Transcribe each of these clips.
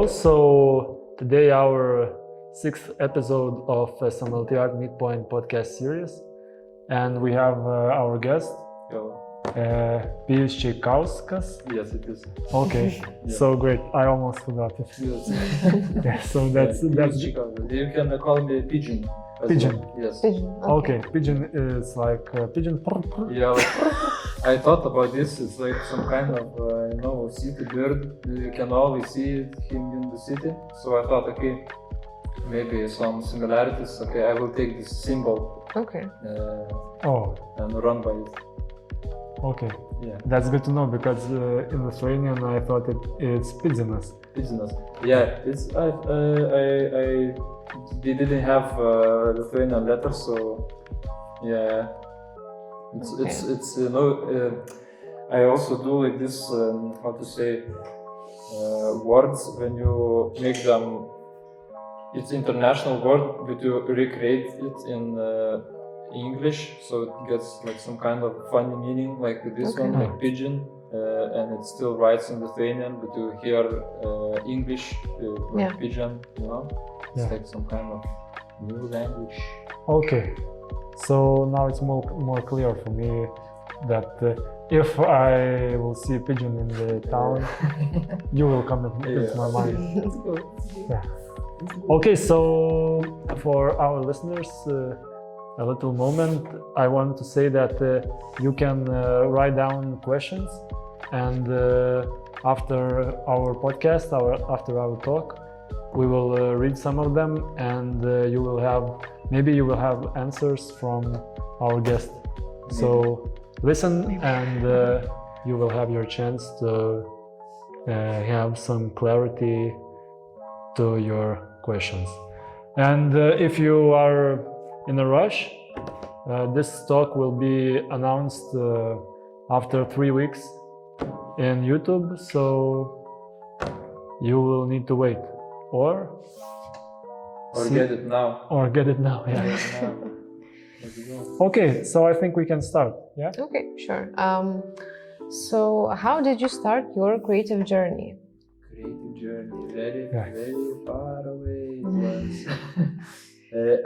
So today our 6th episode of SMLT Art Midpoint podcast series, and we have our guest, Pijus Čeikauskas. Yes, it is. Okay, Yeah. So great. I almost forgot it. Yes. Yeah, so that's You can call me Pigeon. as Pigeon. well. Yes. Pigeon. okay. Pigeon is like pigeon. Yeah, like, I thought about this. It's like some kind of city bird. You can always see him in the city. So I thought, okay, maybe some similarities. Okay, I will take this symbol Okay. and run by it. Okay. Yeah. That's good to know because in Lithuanian I thought it's pigeonas. Business. Yeah, it's we didn't have Lithuanian letters, so yeah, it's I also do like this how to say words when you make them. It's international word, but you recreate it in English, so it gets like some kind of funny meaning, like this Okay. one, like pigeon. And it still writes in Lithuanian, but you hear English, like Yeah. pigeon, It's Yeah. like some kind of new language. Okay, so now it's more clear for me that if I will see a pigeon in the town, you will come into my mind. Let's go. Yeah. Okay, so for our listeners, a little moment, I want to say that you can write down questions, and after our podcast, after our talk, we will read some of them, and you will have answers from our guest. So listen, and you will have your chance to have some clarity to your questions. And if you are in a rush, this talk will be announced after 3 weeks in YouTube, so you will need to wait. Or get it now. Get it now. Yeah. Let's go. Okay, so I think we can start. Yeah. Okay, sure. So how did you start your creative journey? Creative journey, very, Yeah. very far away it was.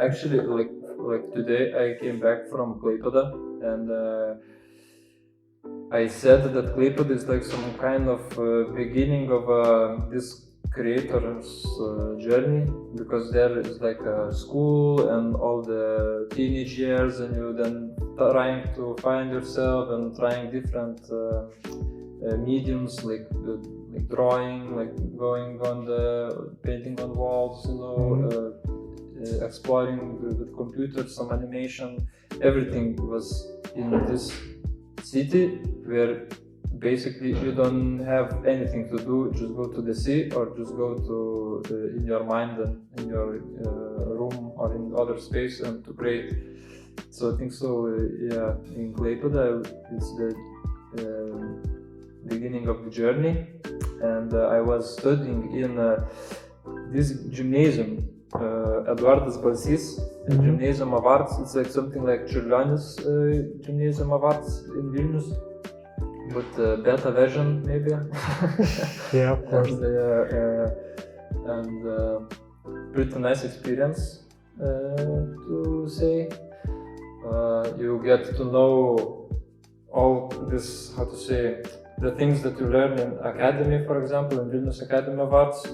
Actually, like today, I came back from Klaipėda, and I said that Klaipėda is like some kind of beginning of this creator's journey, because there is like a school and all the teenage years, and you then trying to find yourself and trying different mediums like drawing, like going on the painting on walls, exploring with computers, some animation. Everything was in this city where basically you don't have anything to do, just go to the sea or just go to in your mind and in your room or in other space and to create. So I think in Klaipėda it's the beginning of the journey, and I was studying in this gymnasium, Eduardas Balsys Gymnasium of Arts. It's like something like Čiurlionis Gymnasium of Arts in Vilnius, but beta version maybe. Yeah, of course. And pretty nice experience to say. You get to know all this, how to say, the things that you learn in academy, for example, in Vilnius Academy of Arts.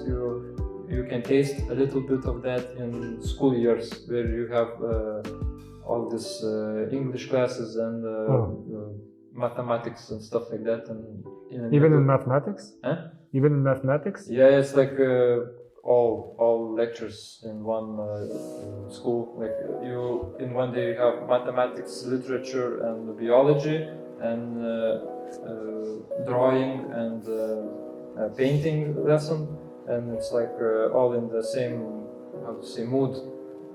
You can taste a little bit of that in school years, where you have all this English classes and mathematics and stuff like that. And Even in mathematics? Huh? Even in mathematics? Yeah, it's like all lectures in one school. Like you in one day you have mathematics, literature, and biology, and drawing and painting lesson, and it's like all in the same, how to say, mood.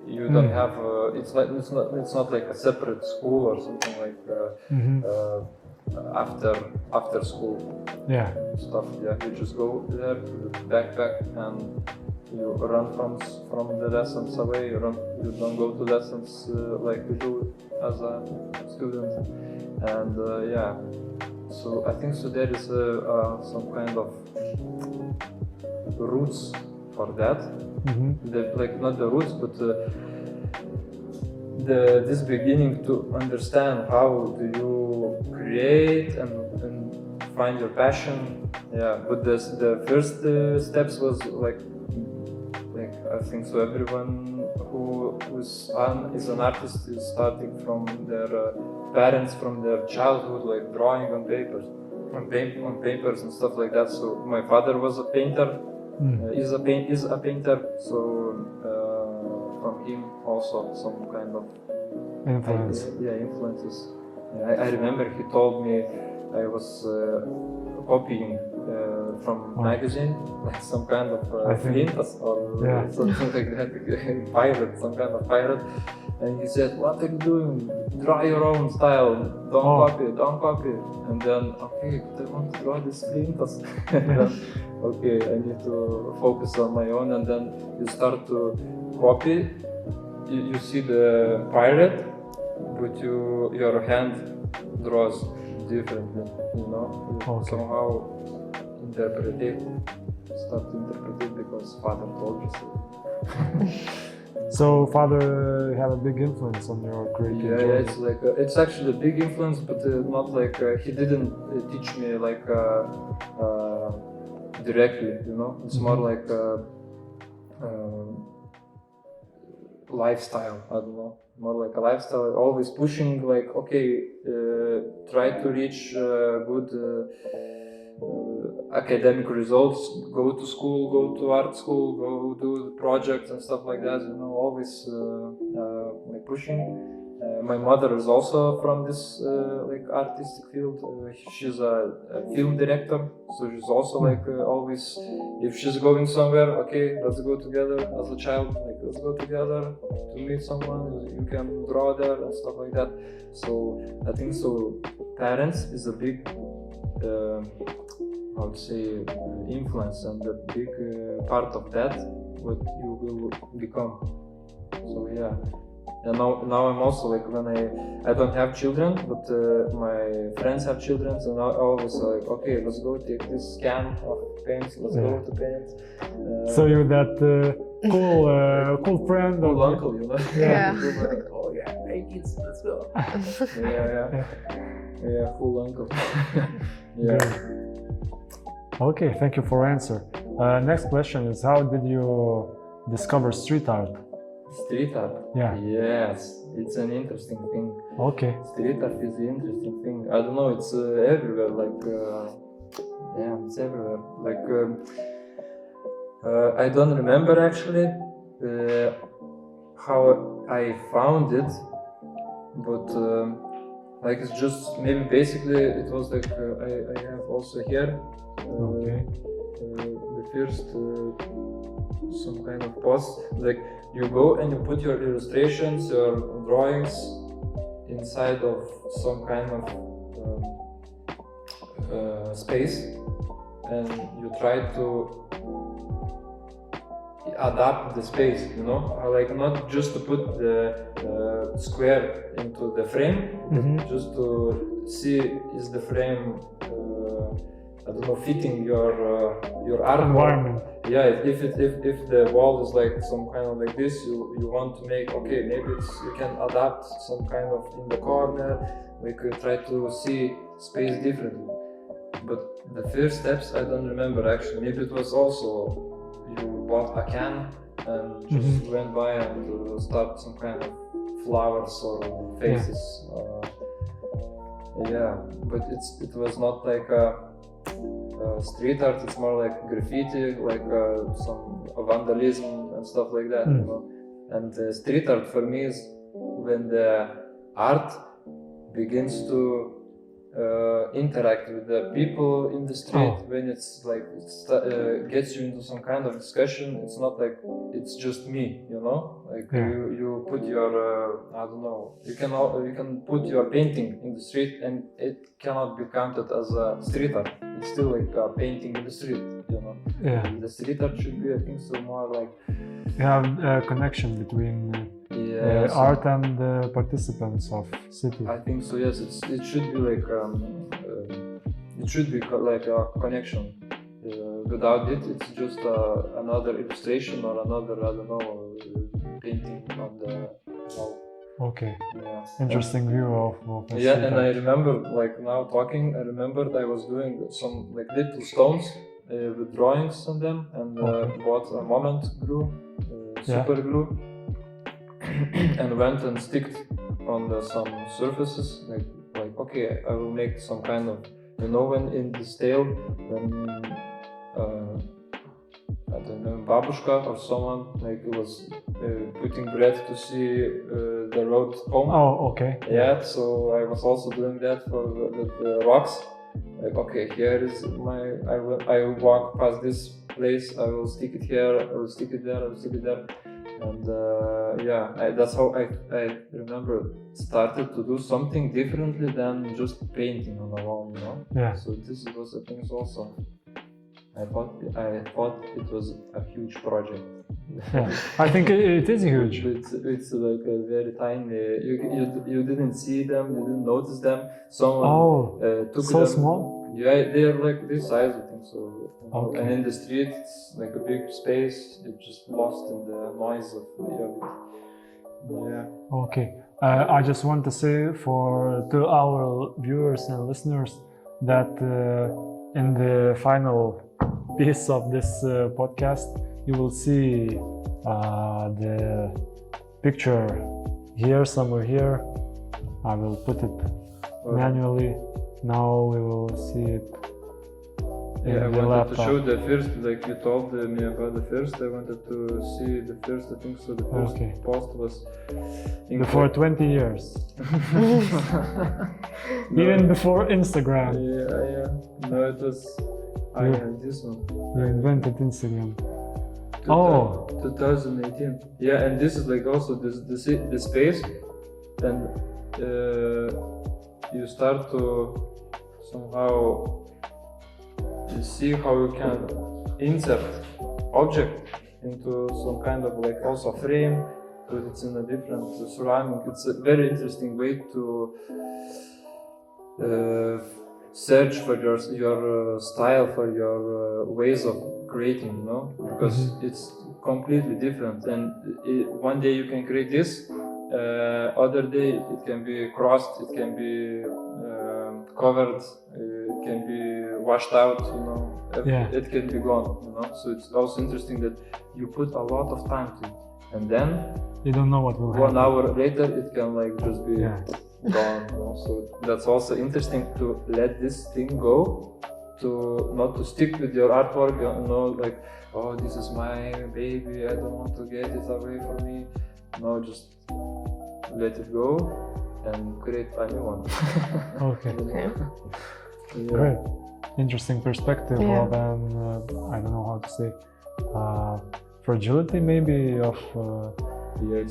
You don't have it's not like a separate school or something like after school stuff. Yeah, you just go there with backpack and you run from the lessons away. You don't go to lessons like you do as a student. And so I think there is some kind of roots for that. Like not the roots, but this beginning to understand how do you create and find your passion. Yeah, but the first steps was like I think so. Everyone who is an artist is starting from their parents, from their childhood, like drawing on papers, on papers and stuff like that. So my father was a painter, is a painter. So from him also some kind of influence. Influences. I remember he told me I was copying from magazine, like some kind of flintas or something like that, pirate, some kind of pirate. And he said, "What are you doing? Draw your own style. Don't copy." And then, okay, I want to draw these flintas. And then, okay, I need to focus on my own. And then you start to copy. You see the pirate, but your hand draws differently, you know. You somehow start to interpret it because father told you so. So father had a big influence on your creative journey. Yeah, it's like it's actually a big influence, but not like he didn't teach me like directly, you know. It's more like lifestyle. I don't know, more like a lifestyle. Always pushing, like okay, try to reach good academic results. Go to school, go to art school, go do projects and stuff like that. You know, always like pushing. My mother is also from this like artistic field. She's a film director, so she's also like always. If she's going somewhere, okay, let's go together. As a child, like let's go together to meet someone. You can draw there and stuff like that. So I think so. Parents is a big, I would say, influence, and a big part of that what you will become. So yeah. And now I'm also like when I don't have children, but my friends have children, and I always like, okay, let's go take this can of paints, let's go to paint. So you're that cool friend, cool uncle, you know? Yeah. Like, oh yeah, hey kids, let's go. Yeah, cool uncle. Yeah. Good. Okay, thank you for answer. Next question is, how did you discover street art? Street art? Yeah. Yes, it's an interesting thing. Okay. Street art is an interesting thing. I don't know, it's everywhere, like, yeah, it's everywhere. Like, I don't remember actually how I found it, but like it's just, maybe basically it was like, I have also here, the first some kind of post, like you go and you put your illustrations, your drawings inside of some kind of space, and you try to adapt the space, you know, like not just to put the square into the frame, but just to see is the frame I don't know, fitting your art environment. Yeah, if the wall is like some kind of like this, you want to make, okay, maybe you can adapt some kind of in the corner. We could try to see space differently. But the first steps I don't remember actually. Maybe it was also you bought a can and just went by and start some kind of flowers or faces. Yeah, but it was not like a street art. It's more like graffiti, like some vandalism and stuff like that, you know. And street art for me is when the art begins to interact with the people in the street. When it's like gets you into some kind of discussion. It's not like it's just me, you know. Like you put your I don't know. You can put your painting in the street, and it cannot be counted as a street art. It's still like a painting in the street, you know. Yeah. The street art should be, I think, so more like you have a connection between art and the participants of city. I think so. Yes, it should be like it should be like a connection without it, it's just another illustration or another, I don't know, painting on the wall. Okay. Yeah. Interesting view of Yeah, street and art. I remember, like now talking, I remembered I was doing some like little stones with drawings on them, and bought a moment glue, super glue, and went and sticked on some surfaces. Like okay, I will make some kind of, you know, when in this tale, when I don't know, babushka or someone like was putting bread to see the road home. Oh, okay. Yeah, so I was also doing that for the rocks. Like, okay, here is I will walk past this place, I will stick it here, I will stick it there, I will stick it there. And that's how I remember started to do something differently than just painting on a wall, you know? Yeah. So this was the things also. I thought it was a huge project. Yeah, I think it is huge. It's like a very tiny. You didn't see them, you didn't notice them. Someone took so them. small? Yeah, they're like this size, I think so. Okay. And in the street, it's like a big space. It's just lost in the noise of yeah. Okay. I just want to say to our viewers and listeners that in the final piece of this podcast, you will see the picture here, somewhere here. I will put it manually. Now we will see it. Yeah, I the wanted laptop. to show the first, like you told me about the first. I wanted to see the first. I think so. The first post was before 20 years. Even before Instagram. Yeah. No, it was. I had this one. You invented Instagram. 2018. Yeah, and this is like also the space, and you start to somehow see how you can insert object into some kind of like also frame, but it's in a different surrounding. It's a very interesting way to search for your style, for your ways of creating, you know, because it's completely different. And one day you can create this, other day it can be crossed, it can be covered, it can be washed out, you know, it can be gone, you know. So it's also interesting that you put a lot of time to it, and then you don't know what will happen. 1 hour later it can like just be gone, you know? So that's also interesting to let this thing go, to not to stick with your artwork, you know, like, oh, this is my baby, I don't want to get it away from me. No, just let it go and create a new one. Okay. Yeah. Great. Interesting perspective of I don't know how to say, fragility maybe of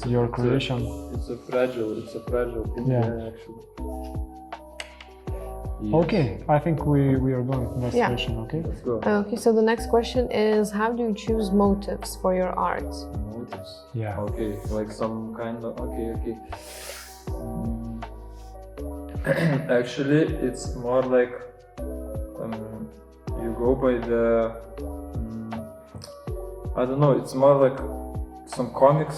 your creation. It's a fragile thing, actually. Yes. Okay, I think we are going to the next question, okay? Let's go. Okay, so the next question is, how do you choose motives for your art? Motives? Yeah. Okay, like some kind of, okay. Actually, it's more like you go by the, I don't know, it's more like some comic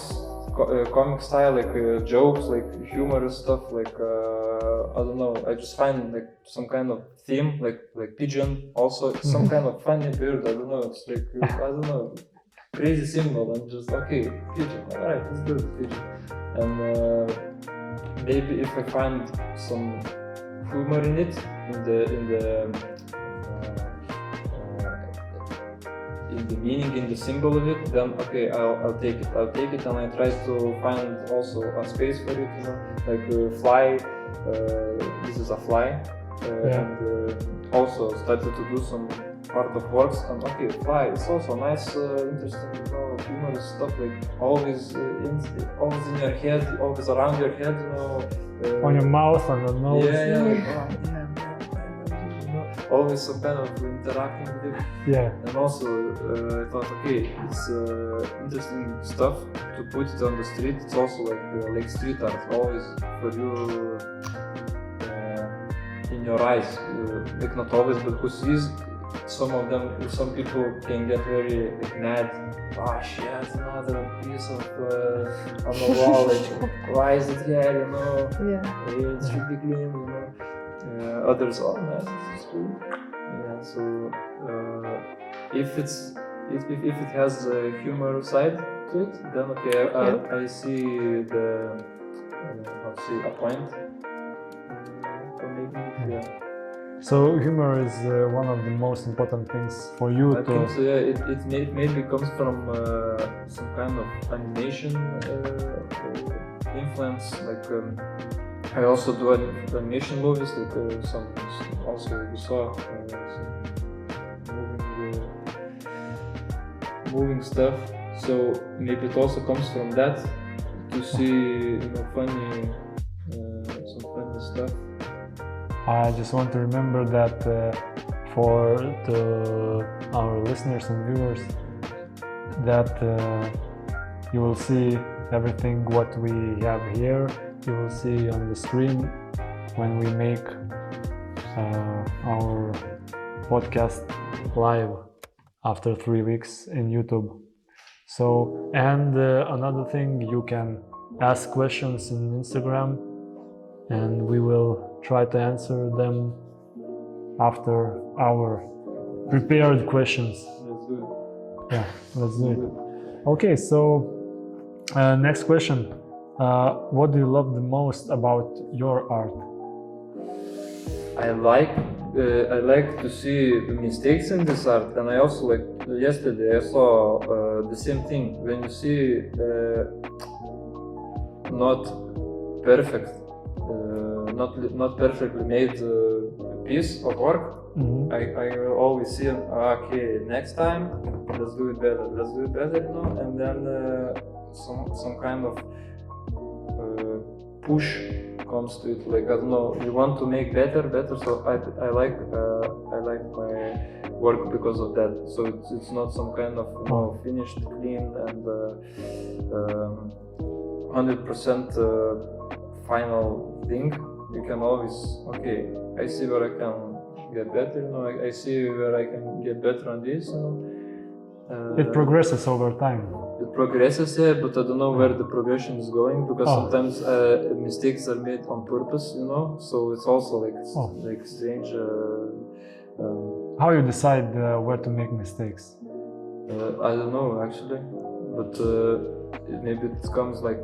style, like jokes, like humorous stuff, like I don't know, I just find like some kind of theme, like pigeon, also it's some kind of funny bird, I don't know, it's like, I don't know, crazy symbol, and just, okay, pigeon, alright, let's do it, pigeon. And maybe if I find some humor in it, in the meaning, in the symbol of it, then okay, I'll take it, and I try to find also a space for it, you know, like fly. This is a fly, and also started to do some part of works, and okay, fly. It's also nice, interesting, you know, humorous stuff, like always in your head, always around your head, you know. On your mouth, on your nose. Yeah, like, oh, damn. Always some kind of interacting with it. Yeah. And also, I thought, okay, it's interesting stuff to put it on the street. It's also like street art, always for you in your eyes. Like not always, but who sees some people can get very mad. Oh shit, another piece of on the wall. Why is it here? You know, Yeah. it should be clean. You know. Others, oh nice, it's cool. Yeah, so if it has a humor side to it, then okay, I see the a point for making it. Yeah. So humor is one of the most important things for you I think so. Yeah, it maybe comes from some kind of animation influence, like. I also do animation movies, like some also you saw some moving stuff. So maybe it also comes from that to see funny some funny stuff. I just want to remember that for our listeners and viewers that you will see everything what we have here. You will see on the screen when we make our podcast live after 3 weeks in YouTube. So, and another thing, you can ask questions in Instagram and we will try to answer them after our prepared questions. Let's do it. Yeah, let's do it. Okay, so next question. What do you love the most about your art? I like to see the mistakes in this art, and I also like yesterday I saw the same thing. When you see not perfect, not perfectly made piece of work, I will always see okay, next time let's do it better, you know, and then some kind of push comes to it, like I don't know, you want to make better, so I like my work because of that. So it's not some kind of finished, clean and 100% final thing. You can always, okay, I see where I can get better, you know, I see where I can get better on this, you know. It progresses over time. It progresses, yeah, but I don't know where the progression is going, because sometimes mistakes are made on purpose, you know. So it's also like strange. How you decide where to make mistakes? I don't know actually, but maybe it comes like,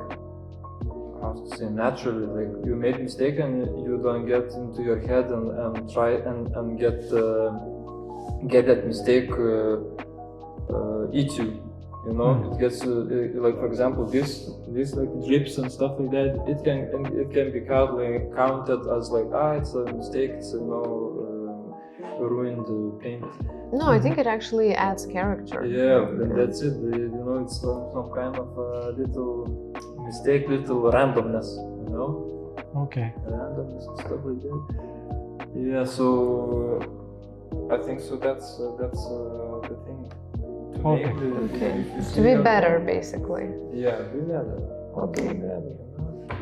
how to say, naturally. Like you made mistake and you don't get into your head and try and get that mistake eat you. You know, it gets like, for example, this like drips and stuff like that. It can be counted as like, it's a mistake. It's ruined paint. No, I think it actually adds character. Yeah, and that's it. You know, it's some kind of little mistake, little randomness. You know. Okay. Randomness and stuff like that. Yeah. So I think so. That's the thing. Okay. To be better, basically. Yeah, be better. Okay.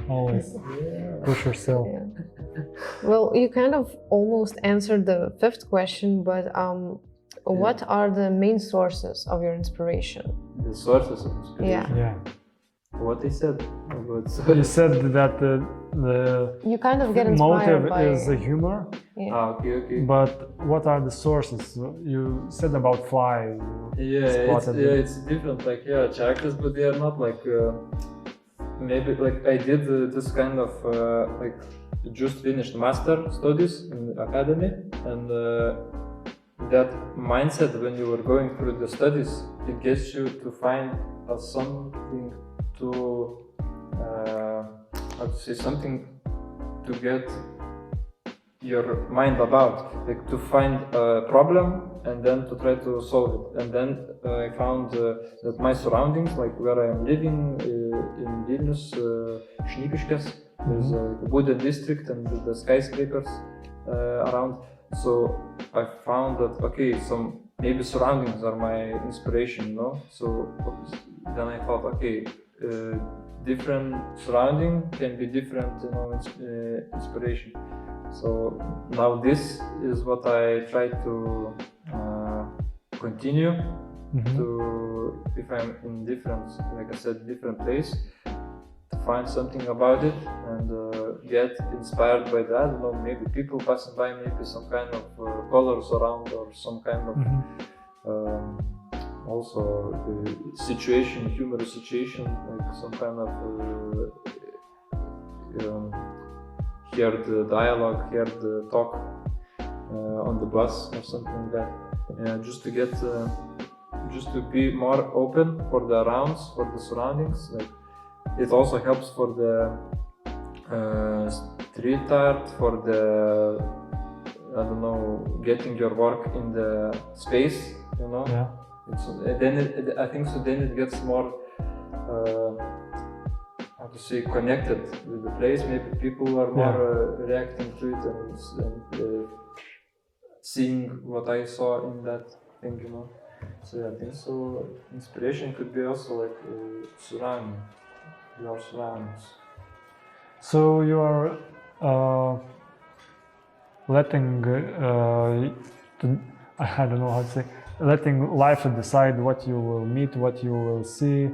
Always push yourself. Yeah. Well, you kind of almost answered the fifth question, but what are the main sources of your inspiration? The sources of inspiration? Yeah. What I said. You said that you kind of get inspired motive by... is the humor. Yeah. Okay. But what are the sources? You said about fly. It's different. Like Čeikas, but they are not like maybe like I did this kind of like just finished master studies in academy, and that mindset when you were going through the studies, it gets you to find something to how to say, something to get your mind about, like to find a problem and then to try to solve it. And then I found that my surroundings, like where I am living in Vilnius, Čeikauskas, there's a wooden district and the skyscrapers around. So I found that okay, some maybe surroundings are my inspiration, you know. So then I thought, okay, different surrounding can be different, you know, inspiration. So now this is what I try to continue Mhm. to, if I'm in different, like I said, different place, to find something about it and get inspired by that. I don't know, maybe people passing by, maybe some kind of colors around or some kind of also situation, humorous situation, like some kind of hear the dialogue, hear the talk on the bus or something like that. Yeah, just to get, just to be more open for the arounds, for the surroundings. Like it also helps for the street art, for the, I don't know, getting your work in the space, you know. Yeah. I think so. Then it gets more, how to say, connected with the place. Maybe people are more reacting to it and seeing what I saw in that thing, you know. So I think so. Inspiration could be also like surrounding, your surroundings. So you are letting, I don't know how to say, letting life decide what you will meet, what you will see.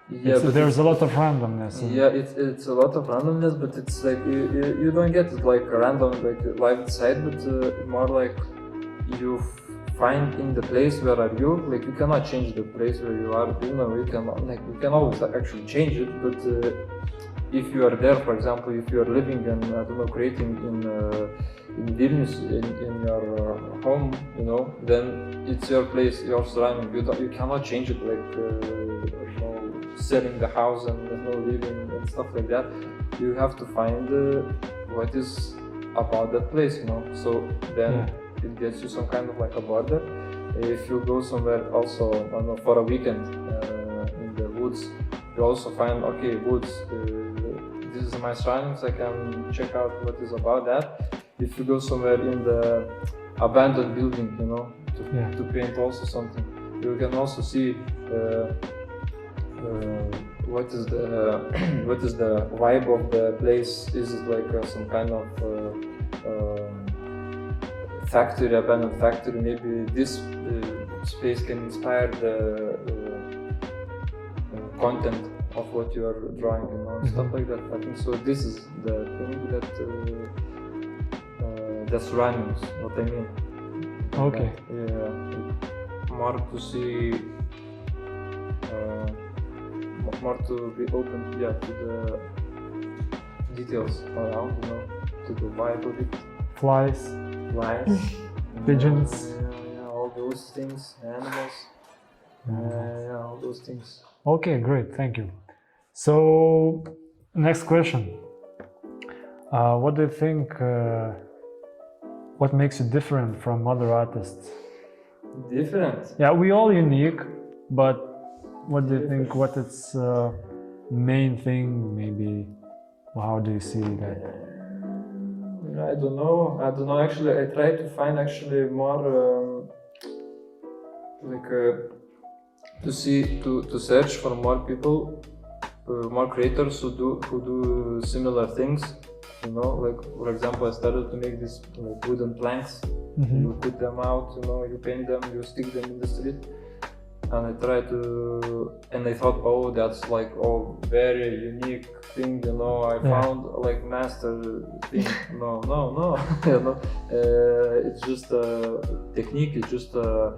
Yeah, but there's a lot of randomness. Yeah, it's a lot of randomness, but it's like you don't get it like random, like life decide, but more like you find in the place where are you. Like you cannot change the place where you are. You know, you can always actually change it, but if you are there, for example, if you are living and I don't know, creating in Vilnius in your home, you know, then it's your place, your surrounding. You cannot change it, like you know, selling the house and you know, living and stuff like that. You have to find what is about that place, you know. So then it gets you some kind of like a border. If you go somewhere also, I don't know, for a weekend in the woods, you also find, okay, woods. This is my surroundings. I can check out what is about that. If you go somewhere in the abandoned building, you know, to paint also something, you can also see what is the vibe of the place. Is it like some kind of factory, abandoned factory? Maybe this space can inspire the content of what you are drawing, you know, stuff like that. I think so. This is the thing that the surroundings. What I mean. Okay. More to see, more to be open, to the details around, you know, to the vibe of it. Flies. Pigeons. All those things, animals. All those things. Okay, great, thank you. So, next question. What do you think, what makes you different from other artists? Different? Yeah, we all unique, but what do you think, what is main thing, maybe, how do you see that? I don't know, actually. I try to find actually more, to search for more people, more creators who do similar things, you know. Like for example, I started to make these like wooden planks. You put them out, you know, you paint them, you stick them in the street, and I tried to, and I thought, oh, that's like very unique thing, you know. I found like master thing. No, you know, it's just a technique. It's just a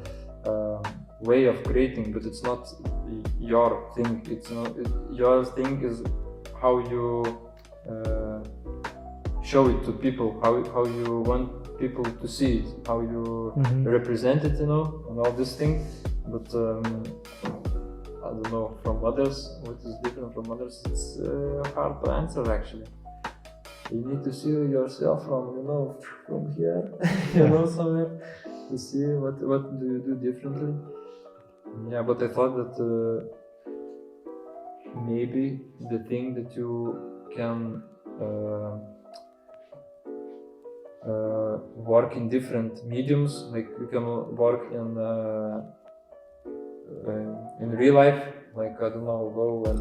way of creating, but it's not your thing. It's not your thing. Is how you show it to people, how you want people to see it, how you represent it, you know, and all these things. But I don't know, from others, what is different from others, it's hard to answer actually. You need to see yourself from, you know, from here, you know, somewhere, to see what do you do differently. Yeah, but I thought that maybe the thing that you can work in different mediums, like you can work in real life, like I don't know, go and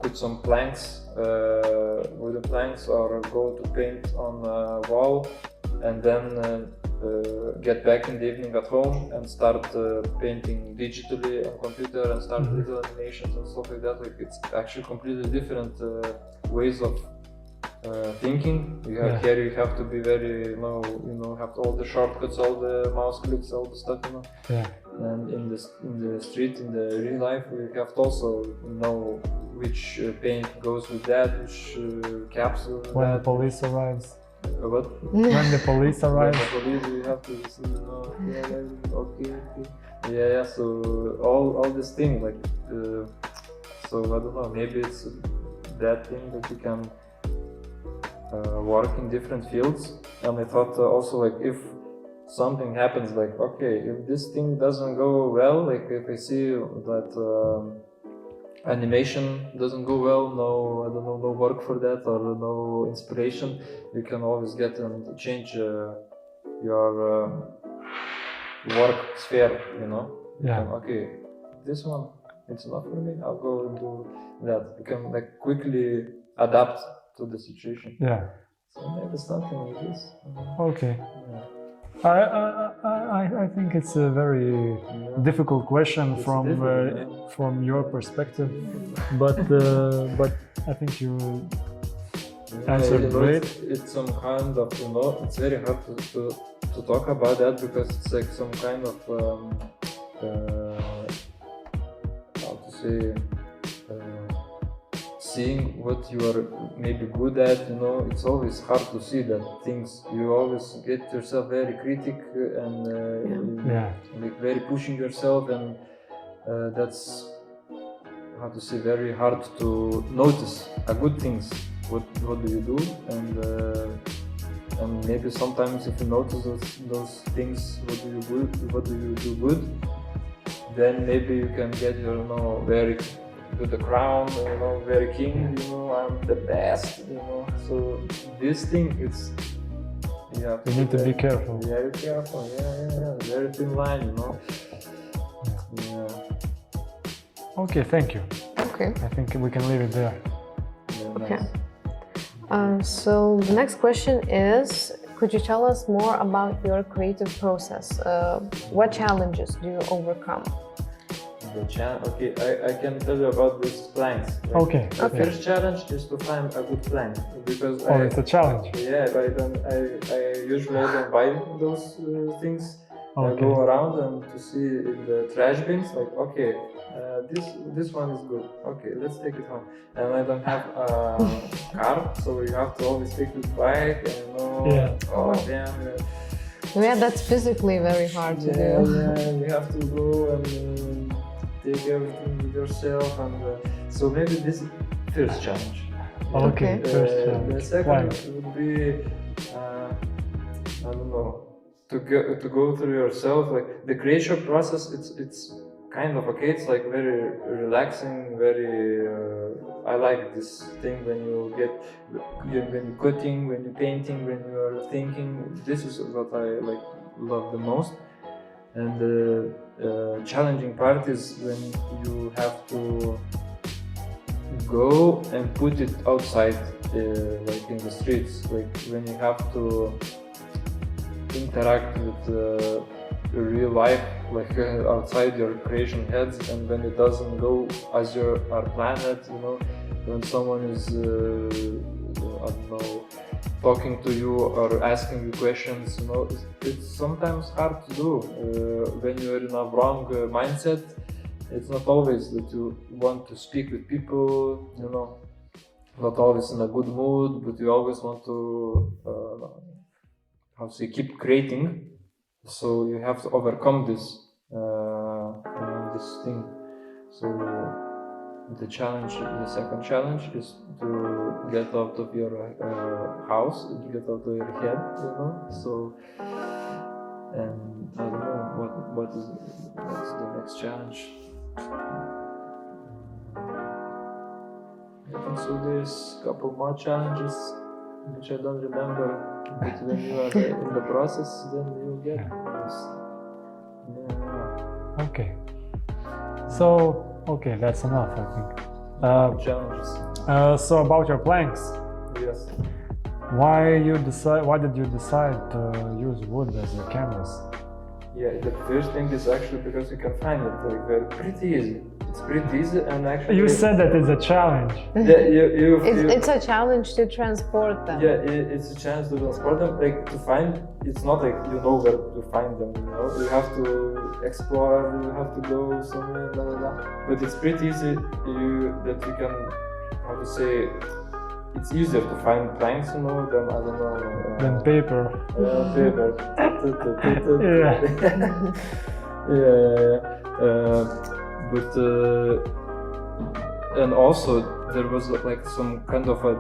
put some planks, wooden planks, or go to paint on a wall, and then get back in the evening at home and start painting digitally on computer and start little animations and stuff like that. Like it's actually completely different ways of thinking. Here you have to be very, have all the shortcuts, all the mouse clicks, all the stuff, Yeah. And in the street, in the real life, we have to also know which paint goes with that, which caps with When that. the police arrives. What? When the police arrives. When the police, we have to see, okay. Yeah. So all this thing, like, so I don't know. Maybe it's that thing that you can work in different fields. And I thought also, like, if something happens, like, okay, if this thing doesn't go well, like if I see that animation doesn't go well, no work for that, or no inspiration, you can always get and change your work sphere, Yeah. Okay, this one, it's not for me, I'll go and do that. You can like quickly adapt to the situation. Yeah. So maybe something like this. Okay. Yeah. I think it's a very difficult question It's from difficult, from your perspective, but I think you answered great. It's some kind of, it's very hard to talk about that, because it's like some kind of how to say, seeing what you are maybe good at, it's always hard to see that things. You always get yourself very critic and like very pushing yourself, and that's, how to say, very hard to notice good things. What do you do? And maybe sometimes if you notice those things, what do you do good, then maybe you can get very to the crown, very king, I'm the best, So this thing, you need to be careful. Very careful, very thin line, Yeah. Okay, thank you. Okay. I think we can leave it there. Yeah, Okay. nice. So the next question is, could you tell us more about your creative process? What challenges do you overcome? Okay, I can tell you about these planks. Okay. The first challenge is to find a good plank, because it's a challenge. I usually don't buy those things. I Okay. go around and to see in the trash bins, like, okay, this one is good. Okay, let's take it home. And I don't have a car, so you have to always take the bike, and Yeah. oh damn. Yeah, that's physically very hard to do. Yeah, you have to go and take everything with yourself, and so maybe this is first challenge. Okay. First The challenge. second Plank. would be, I don't know, to go through yourself. Like the creation process, it's kind of okay. It's like very relaxing, very. I like this thing when when you're cutting, when you're painting, when you are thinking. This is what I love the most. And the challenging part is when you have to go and put it outside, like in the streets, like when you have to interact with real life, like outside your creation heads, and when it doesn't go as you are planned, when someone is, I don't know, talking to you or asking you questions, it's sometimes hard to do. When you're in a wrong mindset, it's not always that you want to speak with people, not always in a good mood, but you always want to, keep creating. So you have to overcome this, this thing. So the second challenge is to get out of your house, get out of your head, So, and I don't know what's the next challenge. I think so. There's a couple more challenges which I don't remember. But when you are in the process, then you get this. Yeah. Okay. So. Okay, that's enough, I think. Challenges. So about your planks, Yes. Why did you decide to use wood as a canvas? Yeah, the first thing is actually because you can find it like pretty easy. It's pretty easy, and actually You said that it's a challenge. Yeah, It's a challenge to transport them. yeah, it's a chance to transport them. Like to find, it's not like you know where to find them. You know, you have to explore. You have to go somewhere, blah blah blah. But it's pretty easy. That you can, how to say, it's easier to find planks, you know, than I don't know. Than paper. Paper. But and also there was like some kind of a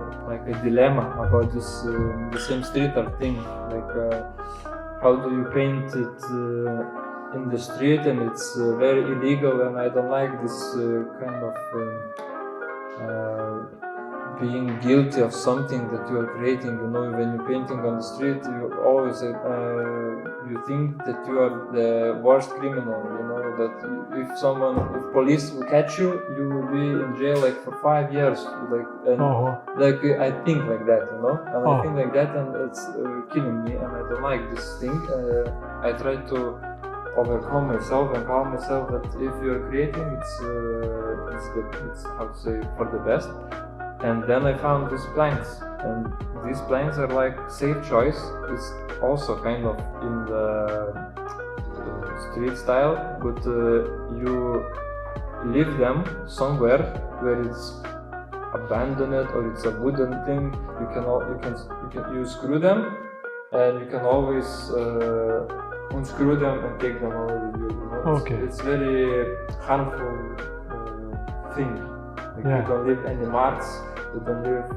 dilemma about this the same street art thing. Like how do you paint it in the street, and it's very illegal, and I don't like this kind of being guilty of something that you are creating. You know, when you're painting on the street, you always you think that you are the worst criminal. You know that if police will catch you, you will be in jail like for 5 years. Like like I think like that, you know, and I think like that, and it's killing me, and I don't like this thing. I try to overcome myself and calm myself that if you're creating, it's how to say, for the best. And then I found these planks, and these planks are like safe choice. It's also kind of in the street style, but you leave them somewhere where it's abandoned or it's a wooden thing. You screw them, and you can always unscrew them and take them over with you. You know? Okay. It's very harmful thing. Like you don't leave any marks. You don't leave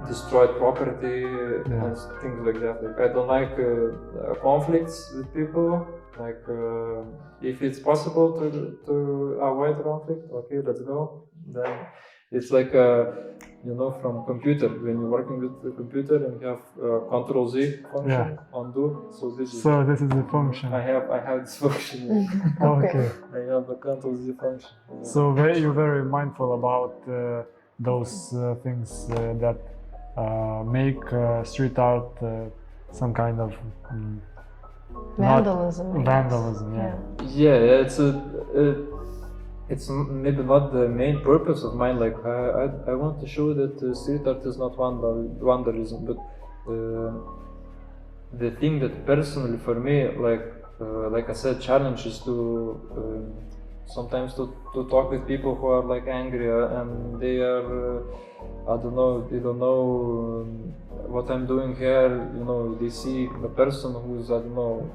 destroyed property and things like that. Like I don't like conflicts with people. Like if it's possible to avoid conflict, okay, let's go. Then it's like you know, from computer, when you're working with the computer and you have Control Z function, undo. So this is the function. I have this function. Okay. I have a Control Z function. So you're very mindful about those things that make street art some kind of vandalism. Vandalism, yeah. It's maybe not the main purpose of mine. Like I want to show that street art is not vandalism, but the thing that personally for me, like I said, challenge is to sometimes to talk with people who are like angry and they are I don't know, they don't know what I'm doing here. You know, they see a person who is, I don't know,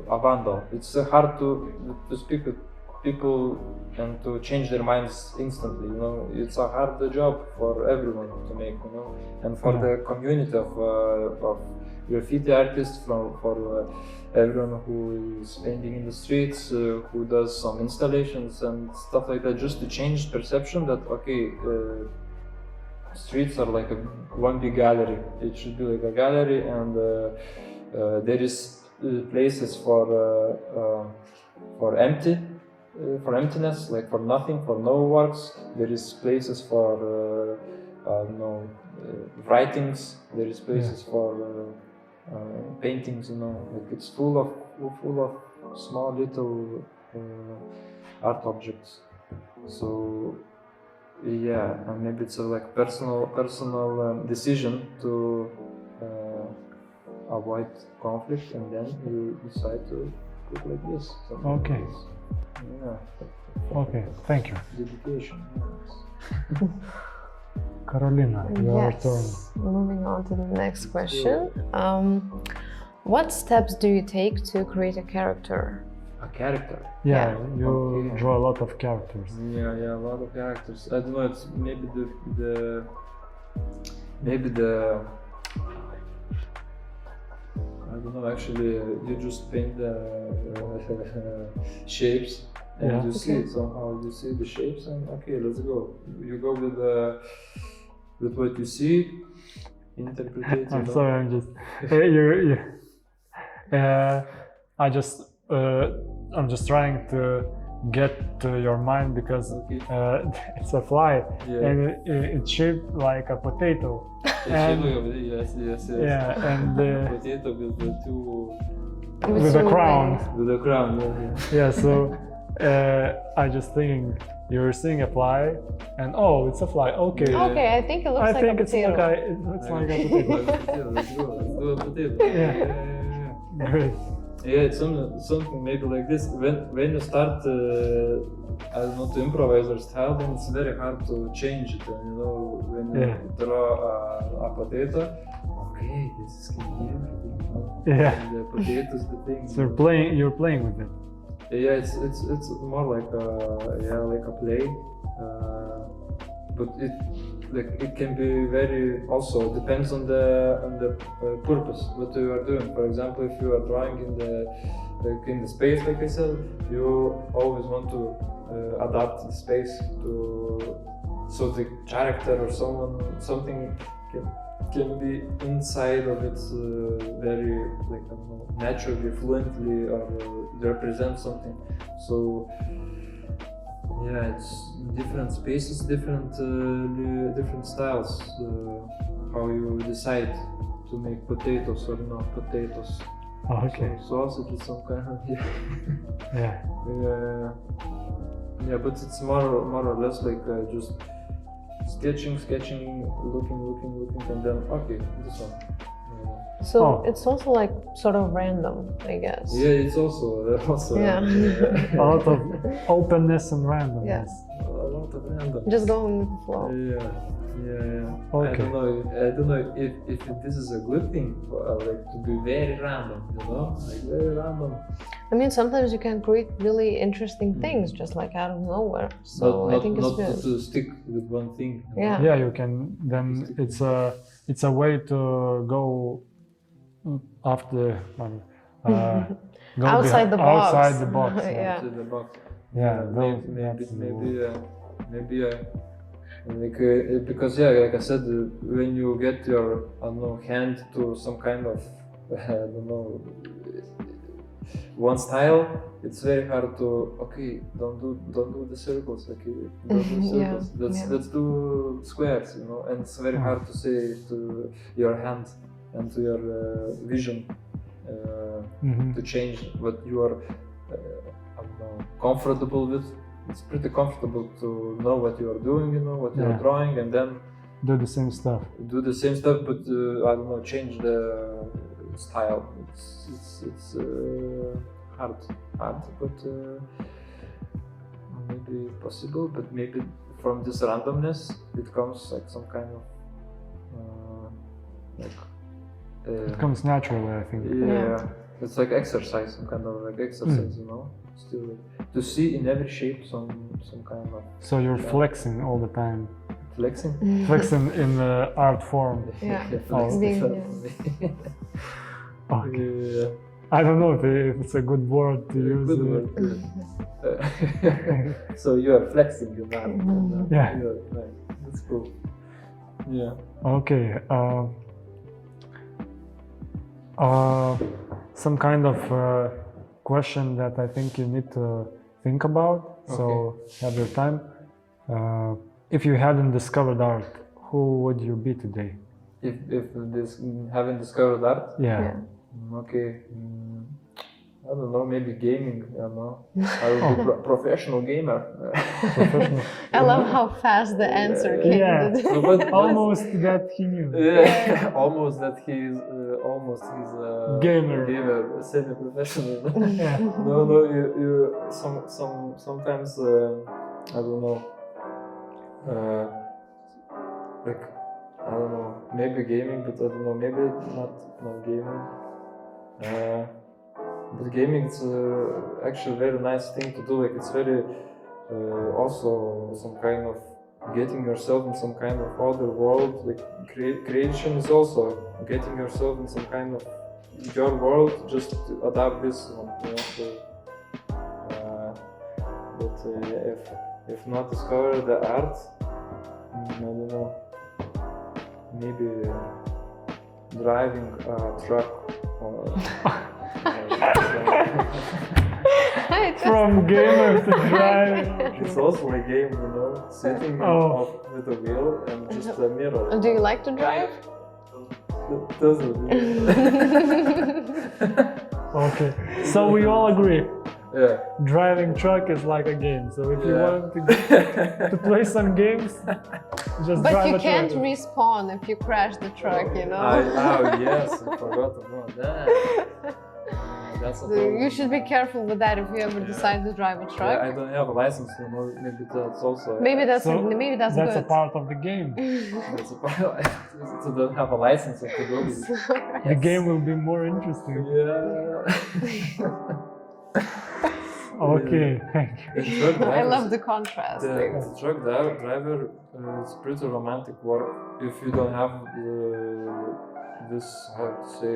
a vandal. It's hard to speak with people and to change their minds instantly. You know, it's a hard job for everyone to make. You know, and for the community of graffiti artists, for everyone who is painting in the streets, who does some installations and stuff like that, just to change perception that okay, streets are like one big gallery. It should be like a gallery, and there is places for emptiness, like for nothing, for no works. There is places for writings. There is places for paintings. You know, like it's full of small little art objects. So yeah, and maybe it's a like personal decision to avoid conflict, and then you decide to put like this. Okay. Like this. Yeah. Okay, thank you. Dedication. Yes. Karolina, your turn. Moving on to the next question. What steps do you take to create a character? A character? Yeah, you draw a lot of characters. Yeah, a lot of characters. I don't know, it's maybe the I don't know, actually, you just paint the shapes and you see it somehow. You see the shapes and okay, let's go. You go with what you see, interpret it. I'm sorry, I'm just I'm just trying to get to your mind because Okay. it's a fly Yeah. and it's shaped like a potato. And, And- yes. Yeah, and Potato with the two, with a crown. with the crown. Yeah, so I just thinking you're seeing a fly, and oh, it's a fly. Okay, Yeah. Okay, I think it looks I like think a it's potato. like it looks like a potato. Let's do a potato. Yeah. Great. Yeah, it's something maybe like this. When you start, I don't know, to improvise your style, then it's very hard to change it. And, you know, when you Yeah. draw a potato, okay, this is here. You know, Yeah. and the potato is the thing. So you're playing with it. Yeah, it's more like a play, but it can be very also depends on the purpose what you are doing. For example, if you are drawing in the space, like I said, you always want to adapt the space so the character or something can be inside of it very, like, I don't know, naturally, fluently, or represent something. So yeah, it's different spaces, different styles. How you decide to make potatoes or not potatoes. Oh, okay. So sausage is some kind of Yeah. yeah, but it's more or less like just sketching, looking, and then okay, this one. So Oh. it's also like sort of random, I guess. Yeah, it's also Yeah. A lot of openness and randomness. Yeah. a lot of random. Just going with the flow. Yeah. Okay. I don't know if this is a good thing, like to be very random, you know, like very random. I mean, sometimes you can create really interesting things just like out of nowhere. So I think it's not good. to stick with one thing. You know? Yeah. Yeah, you can. Then it's a way to go after go Outside the box. Outside the box. Yeah. To the box. Yeah, maybe because like I said, when you get your, I don't know, hand to some kind of I don't know, one style, it's very hard to don't do the circles, don't do circles. Let's do squares, you know, and it's very hard to say to your hand and to your vision to change what you are I don't know, comfortable with. It's pretty comfortable to know what you are doing, you know, what you are drawing, and then do the same stuff. do the same stuff, but I don't know, change the style. It's hard, but maybe possible. But maybe from this randomness, it comes like some kind of It comes naturally, I think. yeah. It's like exercise, some kind of like exercise, you know. Still to see in every shape some kind of So you're flexing all the time. flexing. Flexing in the art form. Yeah. Flexing. Okay. Yeah. I don't know if it's a good word to use. Good word. So you are flexing your arm. Yeah. Nice. That's cool. Yeah. Okay. Some kind of question that I think you need to think about. So have your time. If you hadn't discovered art, who would you be today? If this haven't discovered art, Yeah. okay. I don't know, maybe gaming, I don't know. I will be professional gamer. Professional. I love how fast the answer came. Yeah. No, but Almost that he knew. yeah, almost that he's a Gamer. semi-professional. Yeah. No, you sometimes I don't know, like I don't know, maybe gaming, but I don't know, maybe not gaming. But gaming is actually a very nice thing to do. Like it's very also some kind of getting yourself in some kind of other world. Like creation is also getting yourself in some kind of your world. Just to adapt this one, you know. So, but if not discover the art, I don't know. Maybe driving a truck or. I right. From gamer to driver. It's also a game, you know, sitting with a wheel and just a mirror. Do you like to drive? It doesn't. Okay, so we all agree. Yeah. Driving truck is like a game. So if you want to play some games, just But drive you a can't truck. respawn if you crash the truck, you know? Yes, I forgot about that. That's a So problem. you should be careful with that if you ever decide to drive a truck. I don't have a license, you know, maybe that's also... Maybe that's So that's That's a good. part of the game. That's a problem. To don't have a license to go with it. The game will be more interesting. Yeah. Okay, thank you. The truck I driver- love the contrast. The truck driver is pretty romantic work if you don't have this, how to say,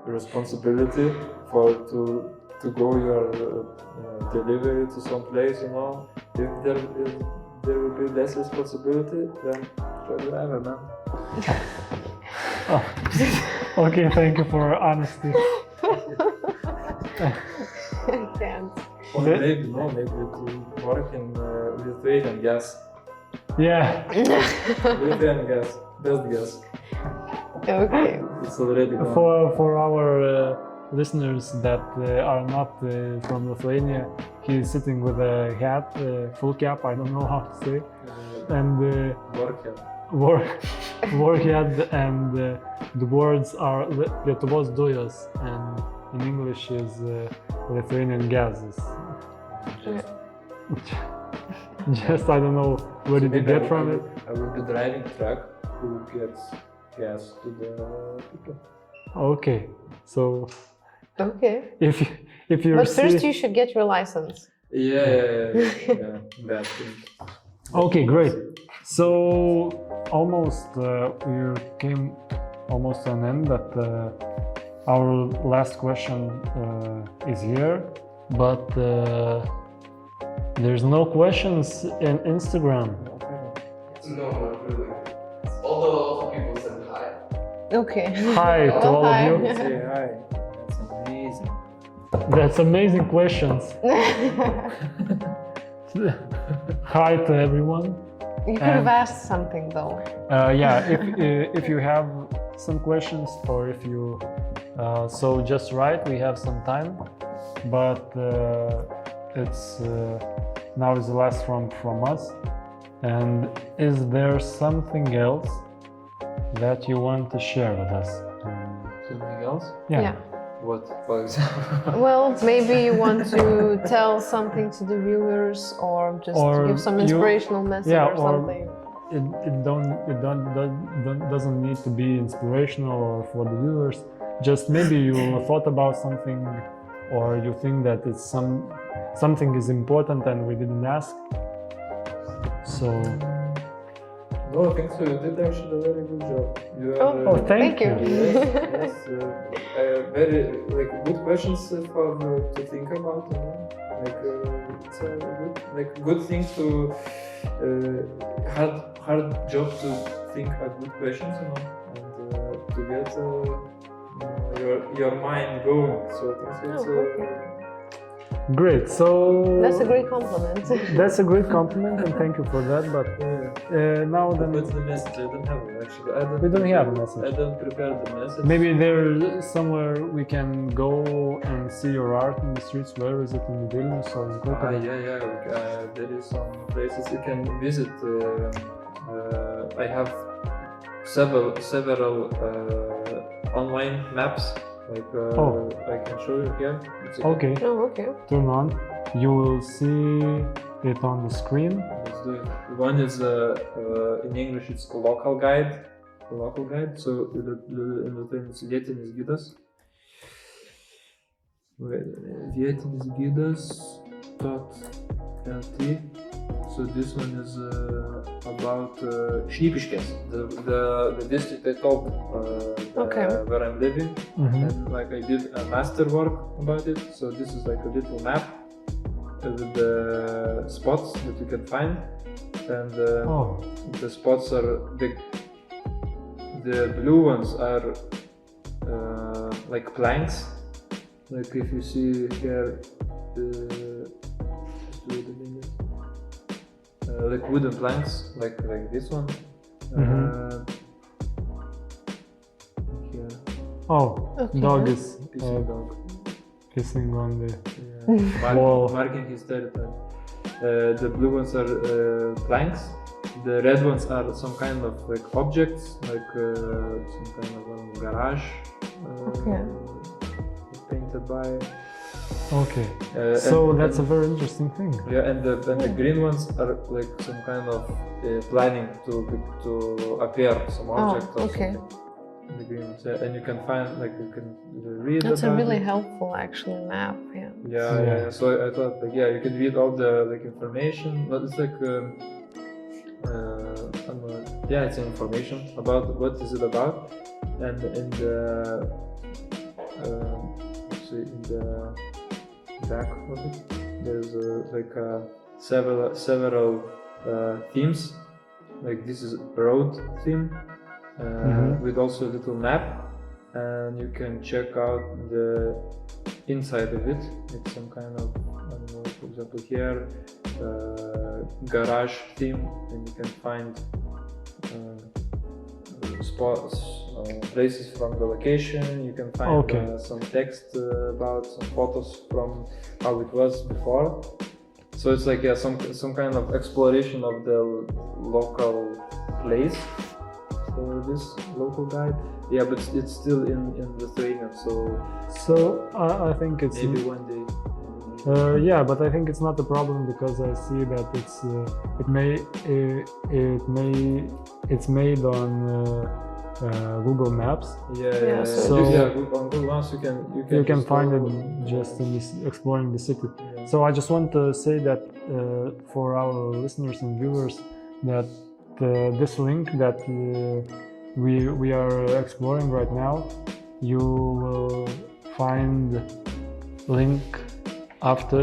responsibility to go your delivery to some place, you know. If there will be less responsibility, then truck driver, man. Okay, thank you for honesty. I can't. Or The- maybe to work in Lithuanian gas. Yeah, Lithuanian gas, best gas. Okay. It's already gone. for our listeners that are not from Lithuania, he's sitting with a hat, full cap, I don't know how to say, and Work here. work hat, and the words are Lietuvos dujos, and in English is Lithuanian gases. Just I don't know where did you get from it. I will be driving truck who gets gas to the people. Okay, so Okay. if you But first see, you should get your license. Yeah, that thing. okay, great. So almost we came almost to an end, but our last question is here, but there's no questions in Instagram. No, not really. Although a lot of people said hi. Okay. Hi to all of Hi. you. Say hi. That's amazing. That's amazing questions. Hi to everyone. You could have asked something though. Yeah, if you have some questions or if you so just write. We have some time, but it's now is the last from us. And is there something else that you want to share with us? Something else? Yeah. What, for example? Well, maybe you want to tell something to the viewers, or just Or give some you- inspirational message yeah, or or- something. It doesn't need to be inspirational or for the viewers. Just maybe you thought about something, or you think that it's something is important and we didn't ask. So No, I think so. You did actually a very good job. You are, oh, thank you. Yes, very good questions for to think about. You know? It's a good thing to hard job to think of good questions, you know, and to get your mind going. So I think so it's great. So That's a great compliment. That's a great compliment, and thank you for that. But now then, What's the message? I don't have it actually. we don't have a message. I don't prepare the message. Maybe there somewhere we can go and see your art in the streets. Where is it, in Vilnius or in Klaipėda? Yeah. There is some places you can visit. I have several online maps. I can show you here. It's Okay, Oh, okay. turn on. You will see it on the screen. Let's do it. One is in English. It's a local guide. So it's vietinis gidas. Vietinis gidas.lt. So this one is about Šnipiškės, the district I told Okay. where I'm living. Mhm. And I did a master work about it. So this is like a little map with the spots that you can find, and Oh, the spots are the blue ones are like planks like if you see here, just wait a minute. Like wooden planks, like this one. Here, Oh, Okay. dog is pissing dog. kissing on the Yeah. Marking his territory. The blue ones are planks. The red ones are some kind of like objects, like some kind of garage Okay. painted by. Okay. So and- that's a very interesting thing. Yeah, and the green ones are like some kind of planning to appear some object or okay. something. The green ones, yeah, and you can find like you can read That's a about really it. helpful actually map. Yeah. Yeah. So I thought like you can read all the like information, but it's like it's information about what is it about, and in the in the back of it there's several themes. Like this is road theme with also a little map, and you can check out the inside of it. It's some kind of, I don't know, for example here garage theme, and you can find spots, places from the location. You can find some text about some photos from how it was before. So it's like some kind of exploration of the local place. So this local guide, but it's still in Lithuania. So I think it's maybe one day. but I think it's not a problem because I see that it's made on Google Maps. So on Google Maps you can find go. it just in this, exploring the city. So I just want to say that for our listeners and viewers that this link that we are exploring right now, you will find link after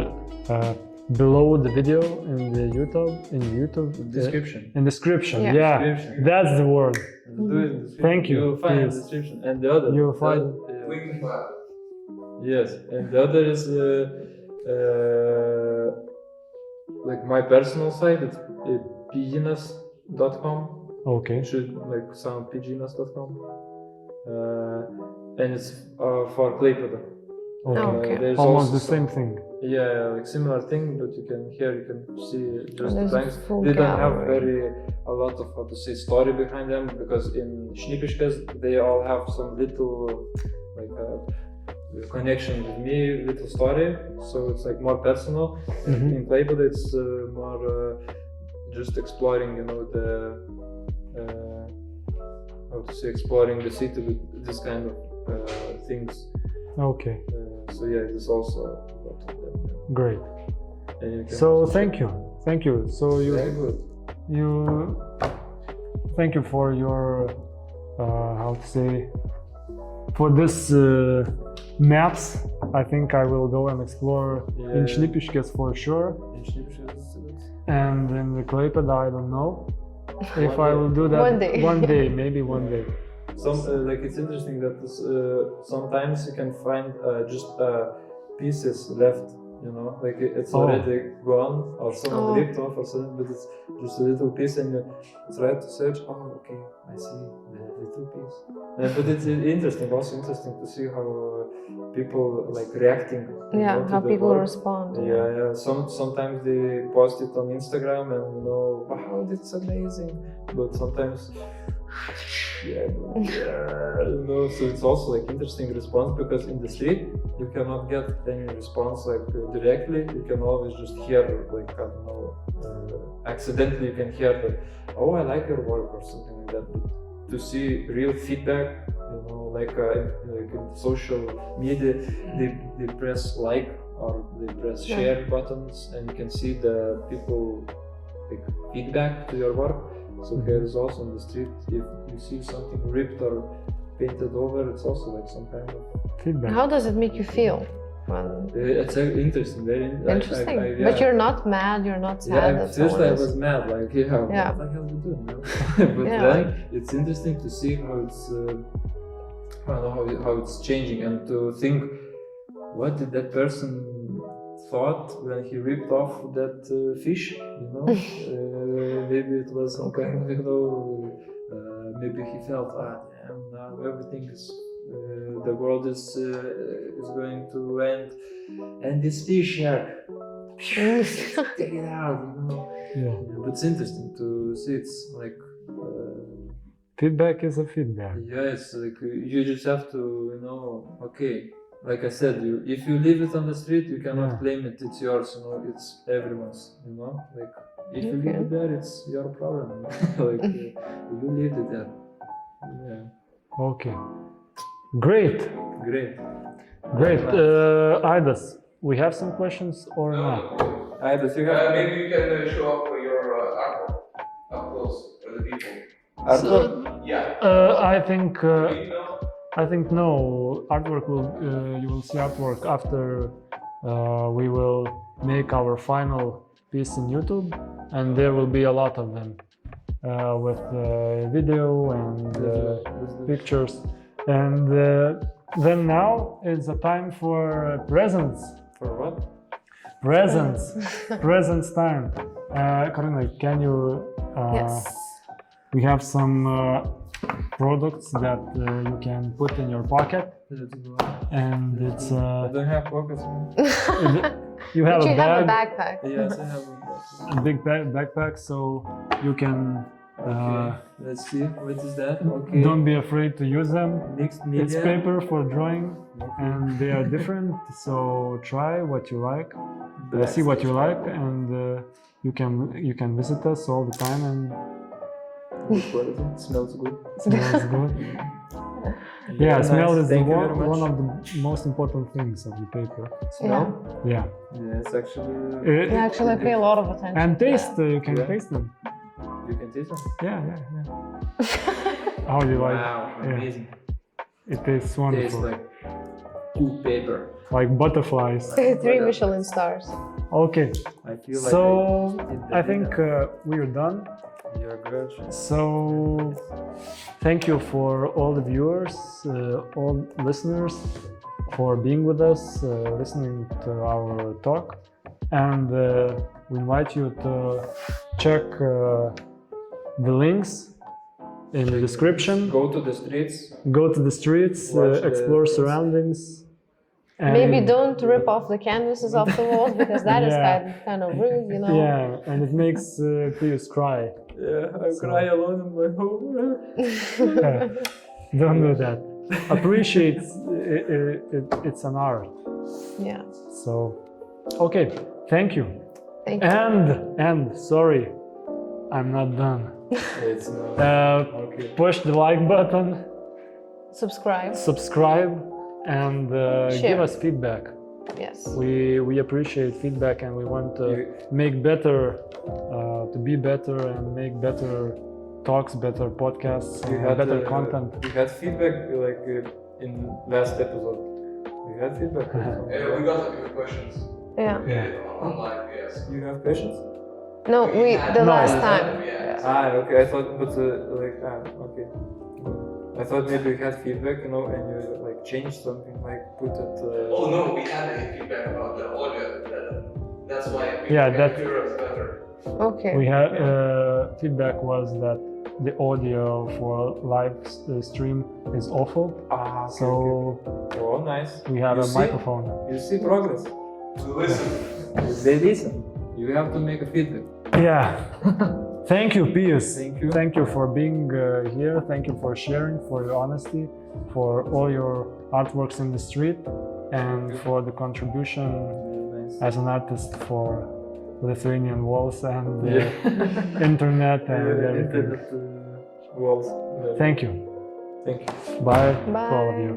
below the video in the YouTube Description. in description. Yeah. Description. That's the word. Do it in description. Thank you. You will find Please. the description. And the other. You will find- Wiki file. Yes, and the other is like my personal site. It's pijinas.com. Okay. It should like sound pijinas.com. And it's for Klaipėda. Okay. There's Almost also the same thing. Yeah, like similar thing, but you can see just There's planks. a full They don't have gallery. a lot of story behind them, because in Šnipiškės they all have some little like connection with me, little story, so it's like more personal. In Klaipėda it's more just exploring, exploring the city with this kind of things. Okay. So it's also a lot of them. Great. And you can So also thank you. So Very good. thank you for your for this maps. I think I will go and explore in Šnipiškės for sure, In Šnipiškės it's good. and in the Klaipėda I don't know if One I day. will do that One day. maybe one day. Like it's interesting that sometimes you can find just pieces left, like it's already gone, or someone ripped off or something, but it's just a little piece, and you try to search. Oh, okay, I see the little piece. But it's also interesting to see how people like reacting. to How the people work. respond. Yeah. Sometimes they post it on Instagram and wow, that's amazing. But sometimes, so it's also like interesting response, because in the street you cannot get any response like directly. You can always just hear like, I don't know, accidentally you can hear that, oh, I like your work or something like that. But to see real feedback, like in social media, they press like or they press share buttons, and you can see the people like feedback to your work. So here is also in the street, if you see something ripped or painted over, it's also like some kind of Feedback. How does it make you feel? When... It's interesting, very Interesting. I But you're not mad, you're not sad. at that first someone I is- was mad, like, what the hell are you doing, but then it's interesting to see how it's, I don't know, how it's changing, and to think what did that person thought when he ripped off that fish, you know? Maybe it was some kind of, you know, maybe he felt, damn, now everything is, the world is going to end, and this fish here, take it out, you know? Yeah. But it's interesting to see, it's like, Feedback is a feedback. yeah, it's like you just have to, you know, okay, like I said, if you leave it on the street, you cannot claim it, it's yours, you know, it's everyone's, you know, like if you leave it there, it's your problem, you know? Like you leave it there. Yeah. Okay. Great. Aidas, we have some questions or not? Aidas, you have maybe you can show up your artwork up close for the people. artwork? Yeah. I think no. Artwork will you will see artwork after we will make our final piece in YouTube, and there will be a lot of them with video and pictures. And then now is the time for presents. For what? Presents. Presents time. Karolina, can you? Yes. We have some products that you can put in your pocket, and it's I don't have pockets. you have But a you bag, have a backpack. Yes, I have a a big backpack, so you can. Okay, let's see. What is that? Okay. Don't be afraid to use them. Mixed media. It's paper for drawing, and they are different. So try what you like, see what you like, and you can visit us all the time and. Good quality. Smells good. Smells good. Yeah, Nice. smell is Thank you very much. one of the most important things of the paper. Smell? Yeah. Yeah, it's actually. You actually pay a lot of attention. And to taste, that. you can Yeah. taste them. You can taste them. Yeah. How do you like? Wow, Yeah. amazing. It tastes wonderful. Tastes like good paper. Like butterflies. 3 Michelin stars. Okay. I feel like So did I think we're done. you're good. So thank you for all the viewers, all listeners, for being with us, listening to our talk, and we invite you to check the links in the description. Go to the streets. Go to the streets, Watch the explore things. surroundings. And Maybe don't rip off the canvases off the walls, because that is Yeah. kind of rude, you know. Yeah, and it makes Pijus cry. Yeah, I cry alone in my home. Don't do that. Appreciate it's an art. Yeah. So, okay, thank you. Thank you. And sorry, I'm not done. It's not. Okay. Push the like button, Subscribe. and Share. give us feedback. Yes. We appreciate feedback, and we want to make better, to be better, and make better talks, better podcasts, better content. You had feedback like in last episode. You had feedback. We got a few questions. Yeah. Online, yes. You have questions? No, the No. last time. Yeah. Okay. I thought, but okay. I thought maybe you had feedback, you know, and you like changed something, like put it. Oh no, we had a feedback about the audio. That's why we Yeah, can that- hear us better. Okay. We had feedback was that the audio for live stream is awful. Okay, So okay. Oh, nice. we have You a see? microphone. You see progress. Listen. They listen. You have to make a feedback. Yeah. Thank you, Pijus. Thank you. Thank you for being here. Thank you for sharing, for your honesty, for all your artworks in the street, and for the contribution Nice. as an artist for Lithuanian walls and internet and everything. Internet walls. Thank you. Thank you. Bye, Bye. to all of you.